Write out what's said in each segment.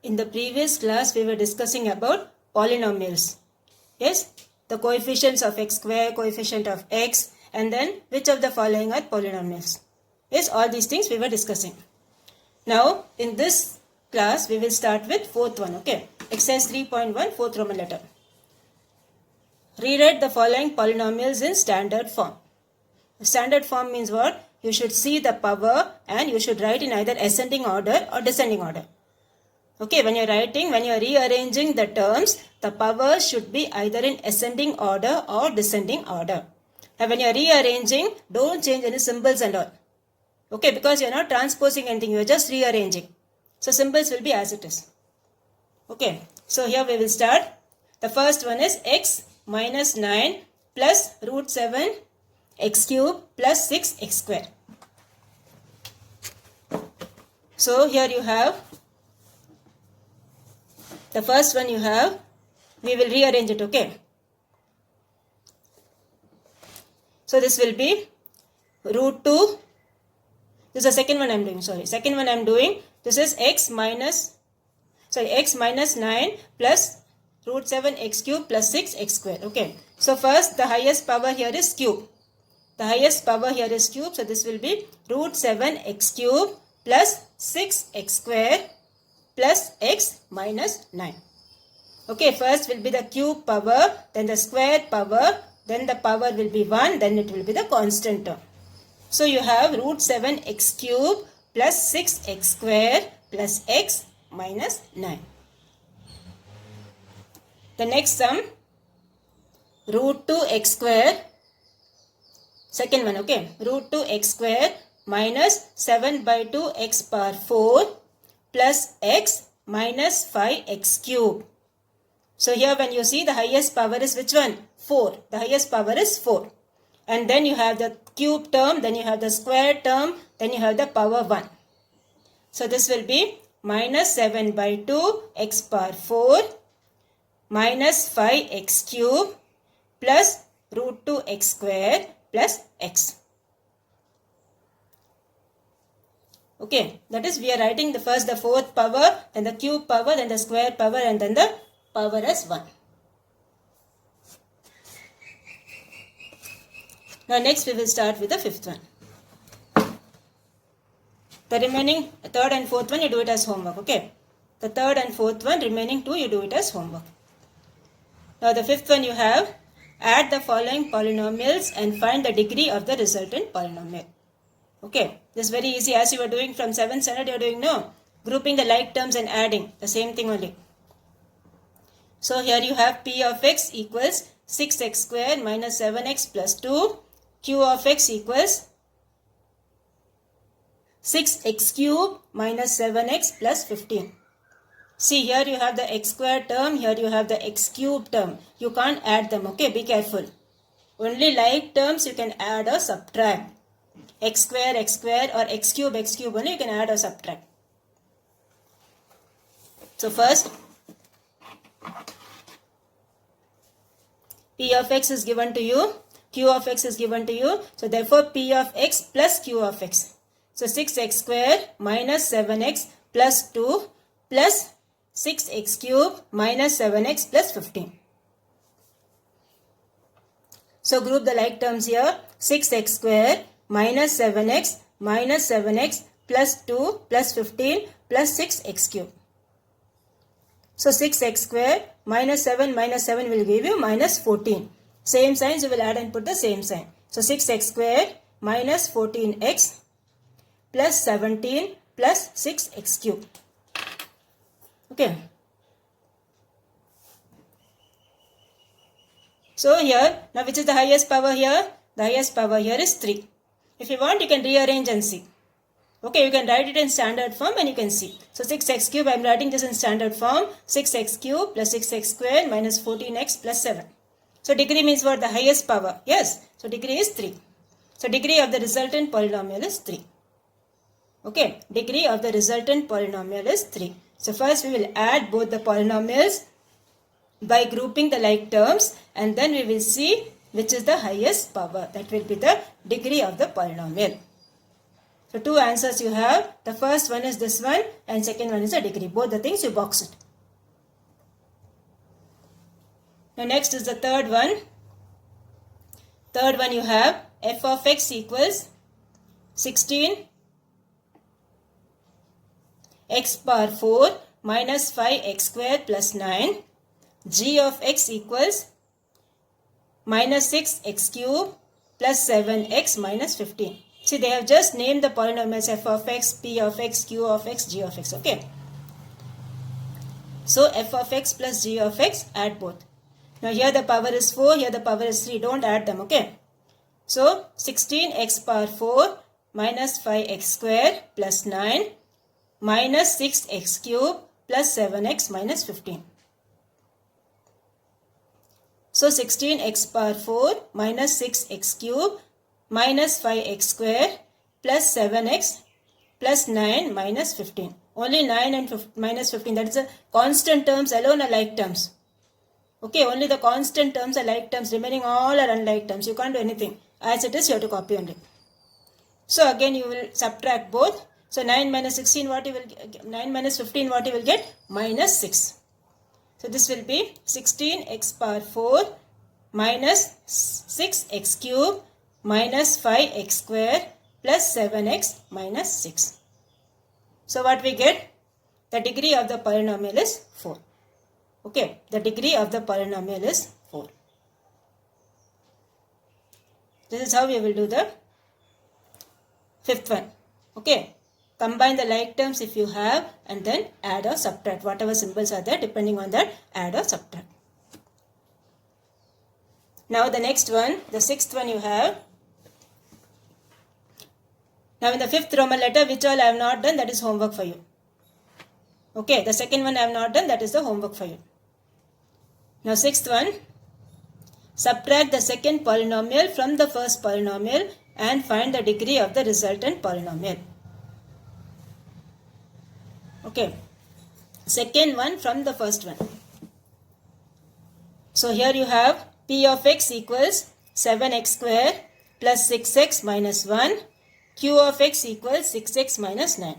In the previous class, we were discussing about polynomials. Yes, the coefficients of x square, coefficient of x, and then which of the following are polynomials. Yes, all these things we were discussing. Now, in this class, we will start with fourth one. Okay, exercise 3.1, fourth Roman letter. Rewrite the following polynomials in standard form. Standard form means what? You should see the power and you should write in either ascending order or descending order. Okay, when you are rearranging the terms, the power should be either in ascending order or descending order. And when you are rearranging, don't change any symbols and all. Okay, because you are not transposing anything, you are just rearranging. So symbols will be as it is. Okay, so here we will start. The first one is x minus 9 plus root 7 x cube plus 6 x square. So here you have the first one we will rearrange it, okay. So this will be root 2, this is the second one I am doing, second one I am doing, this is x minus 9 plus root 7 x cube plus 6 x square, okay. So first the highest power here is cube. The highest power here is cube, so this will be root 7 x cube plus 6 x square plus x minus 9. Okay, first will be the cube power, then the square power, then the power will be 1, then it will be the constant term. So you have root 7 x cube plus 6 x square plus x minus 9. The next sum, root 2 x square, second one, okay, root 2 x square minus 7 by 2 x power 4 plus x minus 5x cube. So here when you see the highest power is which one? 4. The highest power is 4. And then you have the cube term, then you have the square term, then you have the power 1. So this will be minus 7 by 2 x power 4 minus 5x cube plus root 2 x square plus x. Okay, that is we are writing the first the fourth power, then the cube power, then the square power, and then the power as 1. Now next we will start with the fifth one. The remaining third and fourth one you do it as homework, okay. The third and fourth one, remaining two you do it as homework. Now the fifth one you have, add the following polynomials and find the degree of the resultant polynomial. Okay, this is very easy, as you were doing from 7th standard you are doing, no? Grouping the like terms and adding, the same thing only. So here you have p of x equals 6x square minus 7x plus 2, q of x equals 6x cube minus 7x plus 15. See, here you have the x square term, here you have the x cube term. You can't add them, okay, be careful. Only like terms you can add or subtract. X square or x cube only you can add or subtract. So first, p of x is given to you, q of x is given to you. So therefore p of x plus q of x. So 6x square minus 7x plus 2 plus 6x cube minus 7x plus 15. So group the like terms here, 6x square minus 7x plus 2 plus 15 plus 6x cube. So 6x square minus 7 will give you minus 14. Same signs you will add and put the same sign. So 6x square minus 14x plus 17 plus 6x cube. Okay. So here, now which is the highest power here? The highest power here is 3. If you want, you can rearrange and see. Okay, you can write it in standard form and you can see. So 6x cube, I am writing this in standard form. 6x cube plus 6x square minus 14x plus 7. So degree means what? The highest power. Yes. So degree is 3. So degree of the resultant polynomial is 3. Okay, degree of the resultant polynomial is 3. So first we will add both the polynomials by grouping the like terms, and then we will see which is the highest power. That will be the degree of the polynomial. So two answers you have. The first one is this one and second one is a degree. Both the things you box it. Now next is the third one. Third one you have f of x equals 16 x power 4 minus 5x square plus 9. G of x equals minus 6x cube plus 7x minus 15. See, they have just named the polynomials f of x, p of x, q of x, g of x. Okay. So f of x plus g of x, add both. Now here the power is 4, here the power is 3. Don't add them. Okay. So 16x power 4 minus 5x square plus 9 minus 6x cube plus 7x minus 15. So 16x power 4 minus 6x cube minus 5x square plus 7x plus 9 minus 15. Only 9 and minus 15. That is the constant terms alone are like terms. Okay, only the constant terms are like terms. Remaining all are unlike terms. You can't do anything. As it is, you have to copy only. So again you will subtract both. So 9 minus 16 what you will get? 9 minus 15 what you will get? Minus 6. So this will be 16x power 4 minus 6x cube minus 5x square plus 7x minus 6. So what we get? The degree of the polynomial is 4. Okay, the degree of the polynomial is 4. This is how we will do the fifth one. Okay, combine the like terms if you have and then add or subtract. Whatever symbols are there, depending on that, add or subtract. Now the next one, the sixth one you have. Now in the fifth Roman letter, which all I have not done, that is homework for you. Okay, the second one I have not done, that is the homework for you. Now sixth one, subtract the second polynomial from the first polynomial and find the degree of the resultant polynomial. Okay, second one from the first one. So here you have p of x equals 7x square plus 6x minus 1. Q of x equals 6x minus 9.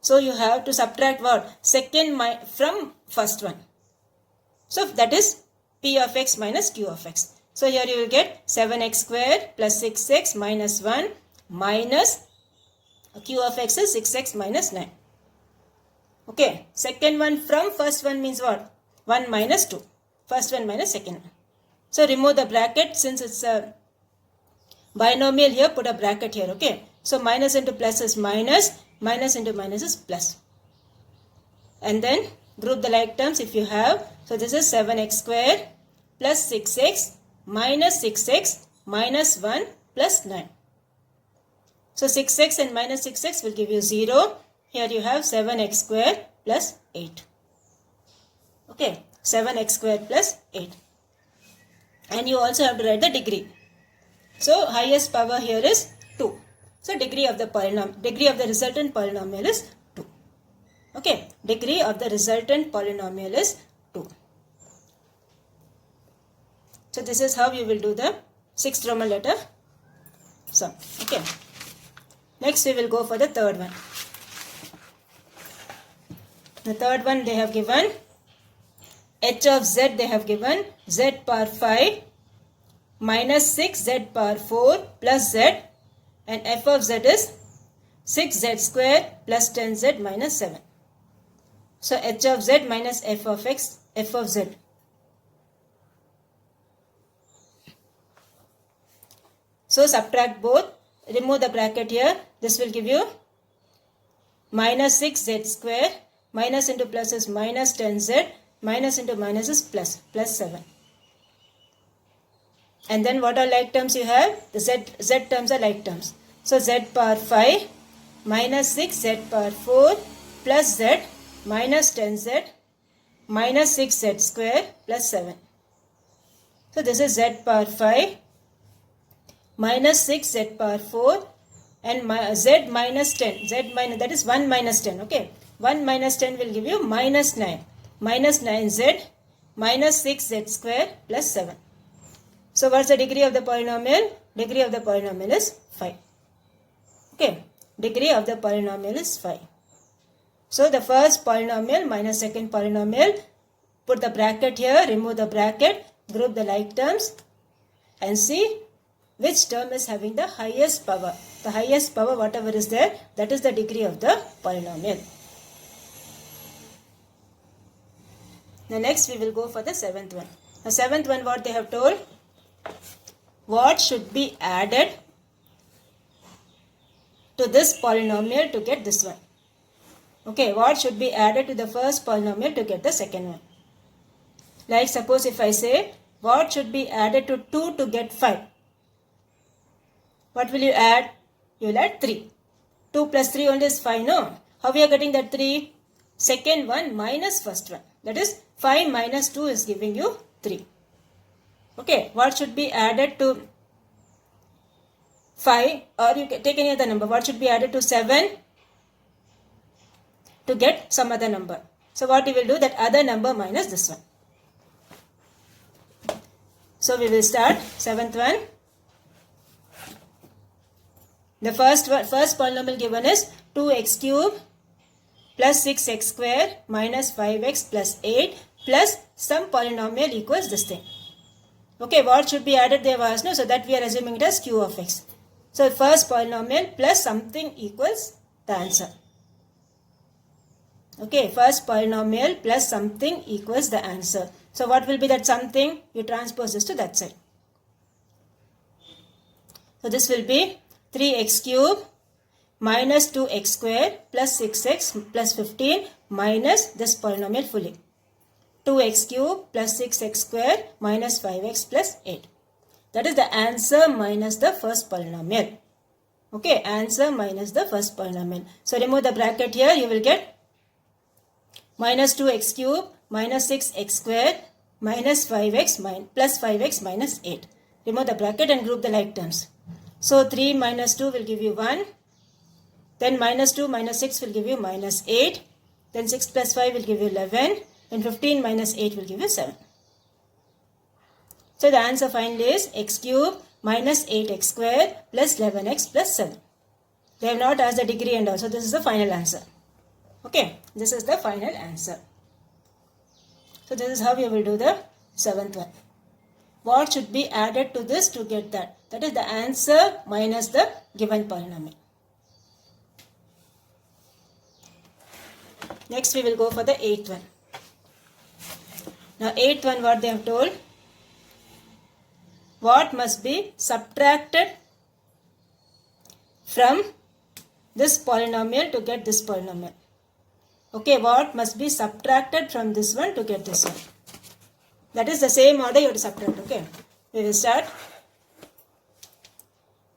So you have to subtract what? Second from first one. So that is p of x minus q of x. So here you will get 7x square plus 6x minus 1 minus q of x is 6x minus 9. Okay. Second one from first one means what? 1 minus 2. First one minus second one. So remove the bracket since it's a binomial here, put a bracket here. Okay. So minus into plus is minus, minus into minus is plus. And then group the like terms if you have. So this is 7x square plus 6x minus 6x minus 1 plus 9. So 6x and minus 6x will give you 0. Here you have 7x square plus 8. Okay, 7x square plus 8. And you also have to write the degree. So highest power here is 2. So degree of the resultant polynomial is 2. Okay, degree of the resultant polynomial is 2. So this is how you will do the sixth Roman letter sum. Okay. Next we will go for the third one. The third one they have given h of z, they have given z power 5 minus 6z power 4 plus z, and f of z is 6z square plus 10z minus 7. So h of z minus f of x, f of z. So subtract both, remove the bracket here. This will give you minus 6z square, minus into plus is minus 10z, minus into minus is plus, plus 7. And then what are like terms you have? The z terms are like terms. So z power 5 minus 6z power 4 plus z minus 10z minus 6z square plus 7. So this is z power 5 minus 6z power 4 and z minus 10. Z minus, that is 1 minus 10. Okay. 1 minus 10 will give you minus 9. Minus 9z minus 6z square plus 7. So what's the degree of the polynomial? degree of the polynomial is 5. Okay, degree of the polynomial is 5. So the first polynomial minus second polynomial, put the bracket here, remove the bracket, group the like terms and see which term is having the highest power. The highest power, whatever is there, that is the degree of the polynomial. Now next we will go for the seventh one. The seventh one, what they have told, what should be added to this polynomial to get this one. Okay, what should be added to the first polynomial to get the second one. Like suppose if I say, what should be added to 2 to get 5? What will you add? You will add 3. 2 plus 3 only is 5, no? How we are getting that 3? Second one minus first one. That is 5 minus 2 is giving you 3. Okay, what should be added to 5, or you can take any other number. What should be added to 7 to get some other number? So what we will do, that other number minus this one. So we will start seventh one. The first polynomial given is 2x cube plus 6x square minus 5x plus 8 plus some polynomial equals this thing. Okay, what should be added there was no, so that we are assuming it as q of x. So first polynomial plus something equals the answer. Okay, first polynomial plus something equals the answer. So what will be that something? You transpose this to that side. So this will be 3x cube minus 2x square plus 6x plus 15 minus this polynomial fully. 2x cube plus 6x square minus 5x plus 8. That is the answer minus the first polynomial. Okay, answer minus the first polynomial. So remove the bracket here, you will get minus 2x cube minus 6x square minus 5x plus 5x minus 8. Remove the bracket and group the like terms. So 3 minus 2 will give you 1. Then minus 2 minus 6 will give you minus 8. Then 6 plus 5 will give you 11. And 15 minus 8 will give you 7. So the answer finally is x cube minus 8x square plus 11x plus 7. They have not asked the degree and all. So this is the final answer. Okay, this is the final answer. So this is how we will do the seventh one. What should be added to this to get that? That is the answer minus the given polynomial. Next we will go for the eighth one. Now eighth one, what they have told, what must be subtracted from this polynomial to get this polynomial. Okay, what must be subtracted from this one to get this one. That is the same order you have to subtract. Okay, we will start.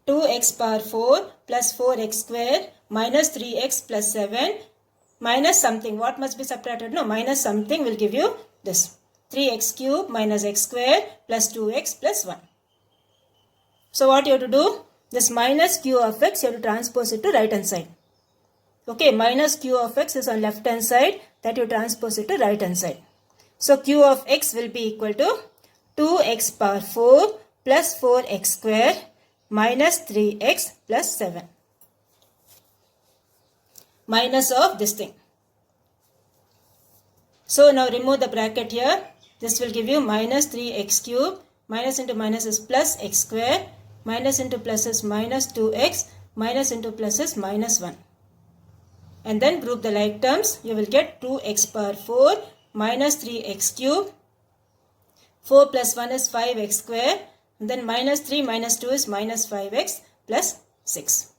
2x power 4 plus 4x square minus 3x plus 7 minus something. What must be subtracted? No, minus something will give you this. 3x cube minus x square plus 2x plus 1. So what you have to do? This minus q of x, you have to transpose it to right hand side. Okay, minus q of x is on left hand side, that you transpose it to right hand side. So q of x will be equal to 2x power 4 plus 4x square minus 3x plus 7. Minus of this thing. So now remove the bracket here. This will give you minus 3x cube. Minus into minus is plus x square. Minus into plus is minus 2x. Minus into plus is minus 1. And then group the like terms. You will get 2x power 4 minus 3x cube. 4 plus 1 is 5x square. And then minus 3 minus 2 is minus 5x plus 6.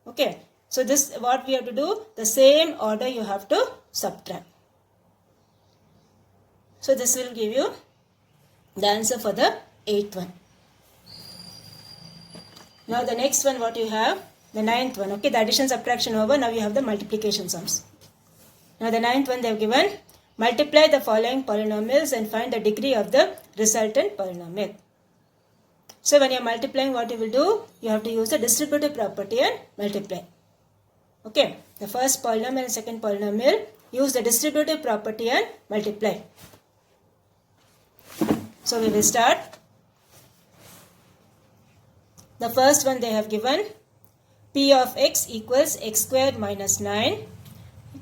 Okay. So this what we have to do. The same order you have to subtract. So this will give you the answer for the eighth one. Now the next one what you have, the ninth one. Okay, the addition subtraction over. Now you have the multiplication sums. Now the ninth one they have given, multiply the following polynomials and find the degree of the resultant polynomial. So when you are multiplying, what you will do, you have to use the distributive property and multiply. Okay, the first polynomial and second polynomial, use the distributive property and multiply. So we will start. The first one they have given P of x equals x square minus 9.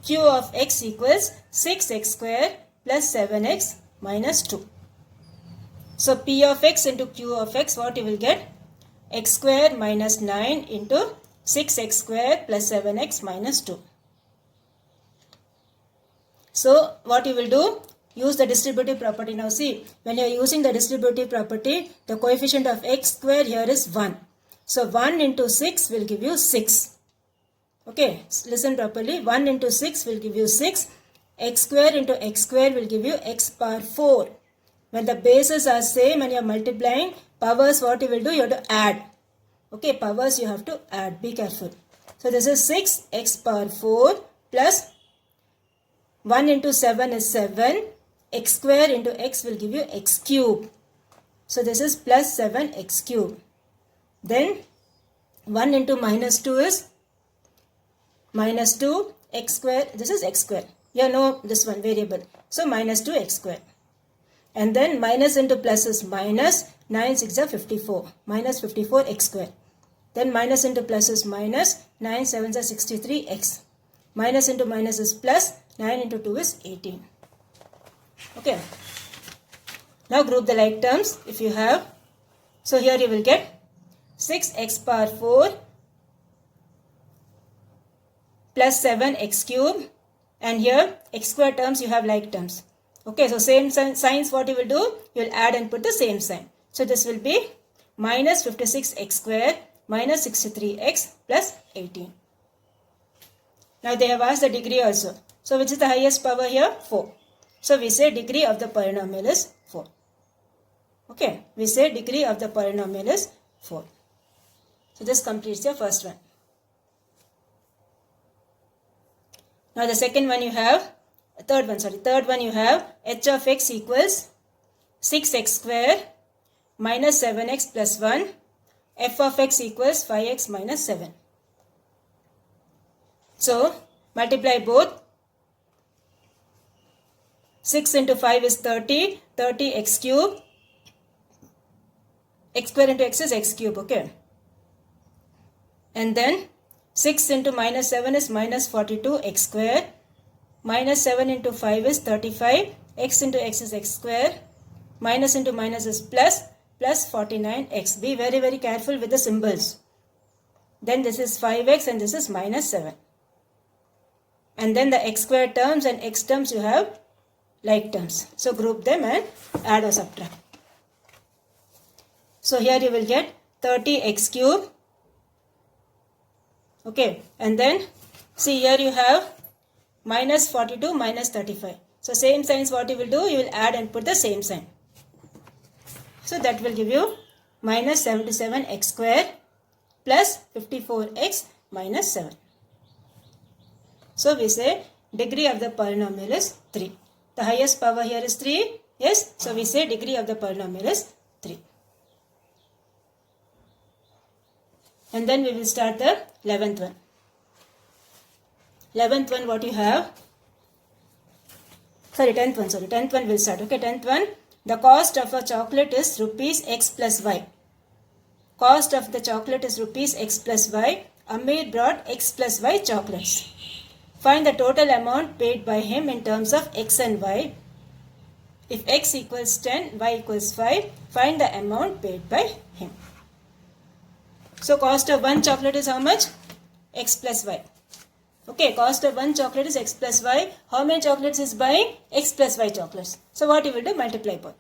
Q of x equals 6x square plus 7x minus 2. So P of x into Q of x, what you will get? X square minus 9 into 6x square plus 7x minus 2. So what you will do? Use the distributive property. Now see, when you are using the distributive property, the coefficient of x square here is 1. So 1 into 6 will give you 6. Okay, listen properly. 1 into 6 will give you 6. X square into x square will give you x power 4. When the bases are same and you are multiplying, powers what you will do? You have to add. Okay, powers you have to add. Be careful. So this is 6 x power 4 plus 1 into 7 is 7. X square into x will give you x cube. So this is plus 7x cube. Then 1 into minus 2 is minus 2 x square. This is x square. You know this one variable. So minus 2 x square. And then minus into plus is minus. 9 6 are 54. Minus 54 x square. Then minus into plus is minus. 9 7 are 63 x. Minus into minus is plus. 9 into 2 is 18. Okay. Now group the like terms if you have. So here you will get 6x power 4 plus 7x cube, and here x square terms you have like terms. Okay, so same signs what you will do? You will add and put the same sign. So this will be minus 56x square minus 63x plus 18. Now they have asked the degree also. So which is the highest power here? 4. So we say degree of the polynomial is 4. Okay, we say degree of the polynomial is 4. So this completes your first one. Now the second one you have, third one you have h of x equals 6x square minus 7x plus 1. F of x equals 5x minus 7. So multiply both. 6 into 5 is 30. 30 x cube. X square into x is x cube. Okay. And then 6 into minus 7 is minus 42 x square. Minus 7 into 5 is 35. X into x is x square. Minus into minus is plus. Plus 49x. Be very very careful with the symbols. Then this is 5x and this is minus 7. And then the x square terms and x terms you have like terms. So group them and add or subtract. So here you will get 30x cube. Okay, and then see here you have minus 42 minus 35. So same signs what you will do? You will add and put the same sign. So that will give you minus 77x square plus 54x minus 7. So we say degree of the polynomial is 3. The highest power here is 3. Yes. So we say degree of the polynomial is 3. And then we will start the 11th one. 11th one what you have? Sorry, 10th one. Sorry, 10th one will start. Okay, 10th one. The cost of a chocolate is rupees x plus y. Cost of the chocolate is rupees x plus y. Amir brought x plus y chocolates. Find the total amount paid by him in terms of x and y. If x equals 10, y equals 5, find the amount paid by him. So cost of one chocolate is how much? X plus y. Okay, cost of one chocolate is x plus y. How many chocolates is buying? X plus y chocolates. So what you will do? Multiply both.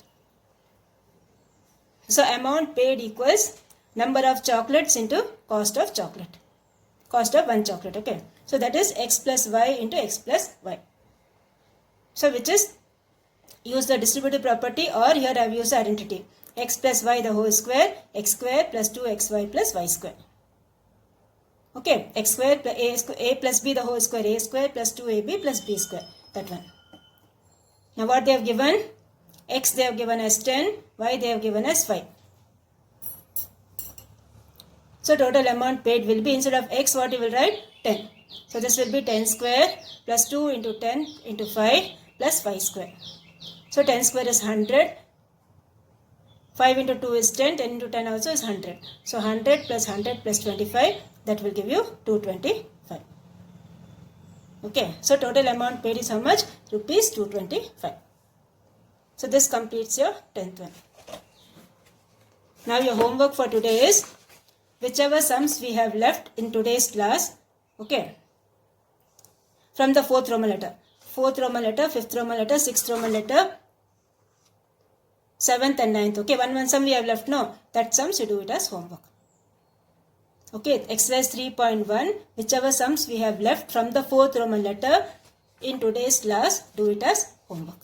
So amount paid equals number of chocolates into cost of chocolate. Cost of one chocolate. Okay. So that is x plus y into x plus y. So which is use the distributive property, or here I have used the identity. X plus y the whole square, x square plus 2xy plus y square. Okay, x square plus a plus b the whole square, a square plus 2ab plus b square. That one. Now what they have given? X they have given as 10, y they have given as 5. So total amount paid will be, instead of x what you will write? 10. So this will be 10 square plus 2 into 10 into 5 plus 5 square. So 10 square is 100. 5 into 2 is 10, 10 into 10 also is 100. So 100 plus 100 plus 25, that will give you 225. Okay, so total amount paid is how much? Rupees 225. So this completes your 10th one. Now your homework for today is whichever sums we have left in today's class, okay, from the 4th Roman letter. 4th Roman letter, 5th Roman letter, 6th Roman letter, 7th and 9th. Okay, one sum we have left. No, that sums you do it as homework. Okay, exercise 3.1, whichever sums we have left from the 4th Roman letter in today's class, do it as homework.